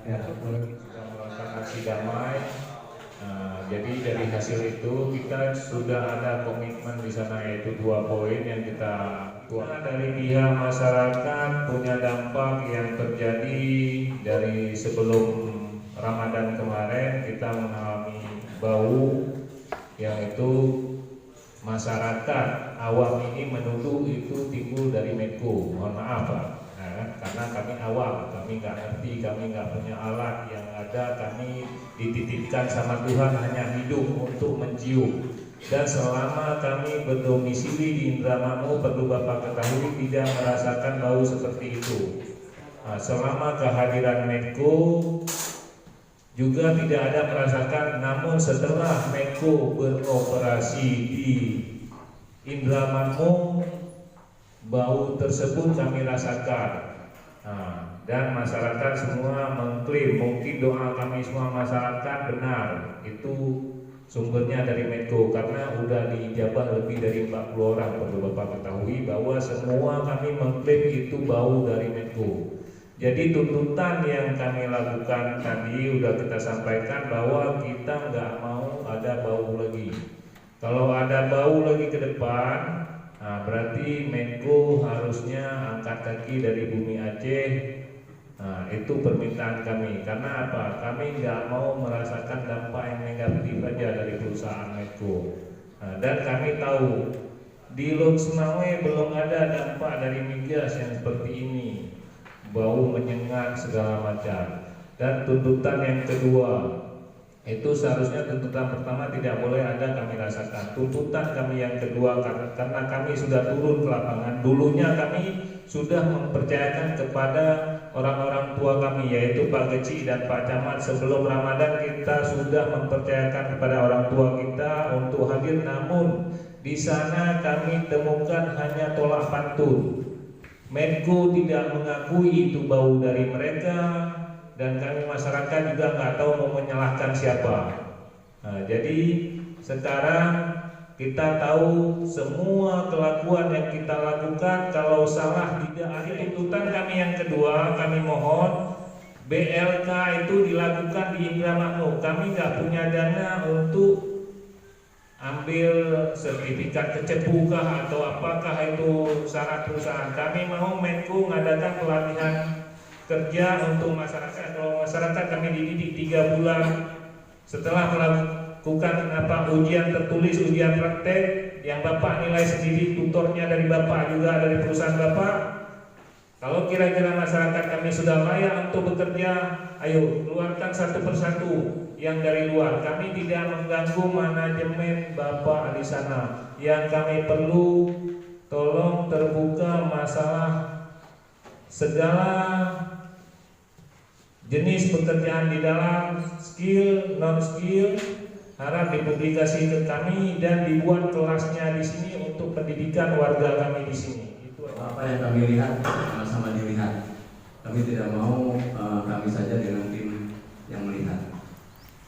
Ya, sudah melakukan aksi damai. Jadi dari hasil itu kita sudah ada komitmen di sana, yaitu 2 poin yang kita tuangkan. Dari pihak masyarakat punya dampak yang terjadi dari sebelum Ramadan kemarin, kita mengalami bau yang itu masyarakat awam ini menuduh itu timbul dari Medco. Mohon maaf Pak, karena kami awam, kami nggak ngerti, kami nggak punya alat. Yang ada kami dititipkan sama Tuhan hanya hidup untuk mencium. Dan selama kami berdomisili di Indramayu, perlu Bapak ketahui, tidak merasakan bau seperti itu. Selama kehadiran Medco juga tidak ada merasakan, namun setelah Medco beroperasi di Indramayu, bau tersebut kami rasakan. Dan masyarakat semua mengklaim, mungkin doa kami semua masyarakat benar, itu sumbernya dari Medco, karena udah diijabah lebih dari 40 orang. Perlu Bapak ketahui bahwa semua kami mengklaim itu bau dari Medco. Jadi tuntutan yang kami lakukan tadi udah kita sampaikan bahwa kita nggak mau ada bau lagi. Kalau ada bau lagi ke depan, berarti Medco harusnya angkat kaki dari bumi Aceh. Itu permintaan kami. Karena apa? Kami nggak mau merasakan dampak yang negatif aja dari perusahaan Medco. Dan kami tahu di Lok Senawe belum ada dampak dari migas yang seperti ini, bau menyengat segala macam. Dan tuntutan yang kedua, itu seharusnya tuntutan pertama tidak boleh ada kami rasakan. Tuntutan kami yang kedua, karena kami sudah turun ke lapangan. Dulunya kami sudah mempercayakan kepada orang-orang tua kami, yaitu Pak Geci dan Pak Camat. Sebelum Ramadan kita sudah mempercayakan kepada orang tua kita untuk hadir, namun di sana kami temukan hanya tolak pantun. Medco tidak mengakui itu bau dari mereka, dan kami masyarakat juga nggak tahu mau menyalahkan siapa. Jadi sekarang kita tahu semua kelakuan yang kita lakukan, kalau salah tidak ada. Tuntutan kami yang kedua, kami mohon BLK itu dilakukan di Indramayu. Kami nggak punya dana untuk ambil sertifikat kecepukkah atau apakah itu syarat perusahaan. Kami mau Medco mengadakan pelatihan kerja untuk masyarakat. Kalau masyarakat kami dididik 3 bulan, setelah melakukan ujian tertulis, ujian praktek yang Bapak nilai sendiri, tutornya dari Bapak juga dari perusahaan Bapak. Kalau kira-kira masyarakat kami sudah layak untuk bekerja, ayo keluarkan satu persatu yang dari luar. Kami tidak mengganggu manajemen Bapak di sana. Yang kami perlu, tolong terbuka masalah segala jenis pekerjaan di dalam, skill, non skill, harap dipublikasi ke kami dan dibuat kelasnya di sini untuk pendidikan warga kami di sini. Itu apa yang kami lihat sama-sama dilihat. Kami tidak mau kami saja dengan tim yang melihat.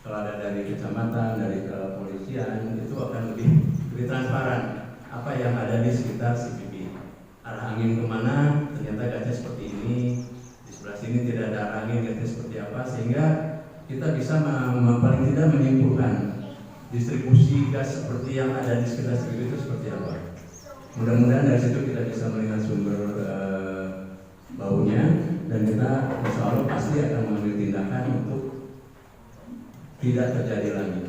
Kalau ada dari kecamatan, dari kepolisian, itu akan lebih transparan apa yang ada di sekitar CPP. Arah angin kemana, ternyata gasnya seperti ini. Sebelah sini tidak ada angin, gasnya seperti apa, sehingga kita bisa paling tidak menyimpulkan distribusi gas seperti yang ada di sekitar CPP itu seperti apa. Mudah-mudahan dari situ kita bisa melihat sumber baunya, dan kita insya Allah pasti akan mengambil tindakan untuk tidak terjadi lagi.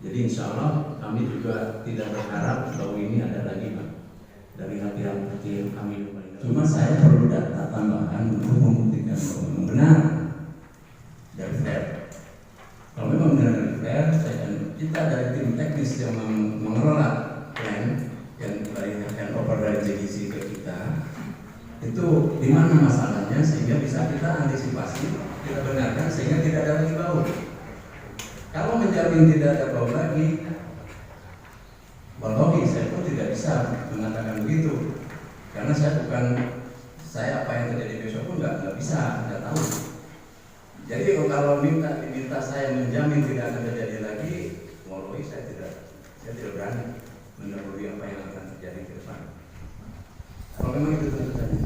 Jadi insya Allah kami juga tidak berharap bau ini ada lagi Pak, dari hati-hati kecil kami. Cuma saya perlu data tambahan untuk membuktikan bahwa memang benar dari flare. Kalau memang benar dari flare, kita dari tim teknis yang mengelola plan yang dari handover dari JDC ke kita, itu di mana masalahnya sehingga bisa kita antisipasi, kita benarkan sehingga tidak ada lagi bau. Kalau menjamin tidak ada bau lagi, wallahi saya pun tidak bisa mengatakan begitu, karena saya apa yang terjadi besok pun nggak bisa, nggak tahu. Jadi kalau diminta saya menjamin tidak akan terjadi lagi, wallahi saya tidak berani mendahului apa yang akan terjadi ke depan. Kalau memang itu tentu saja.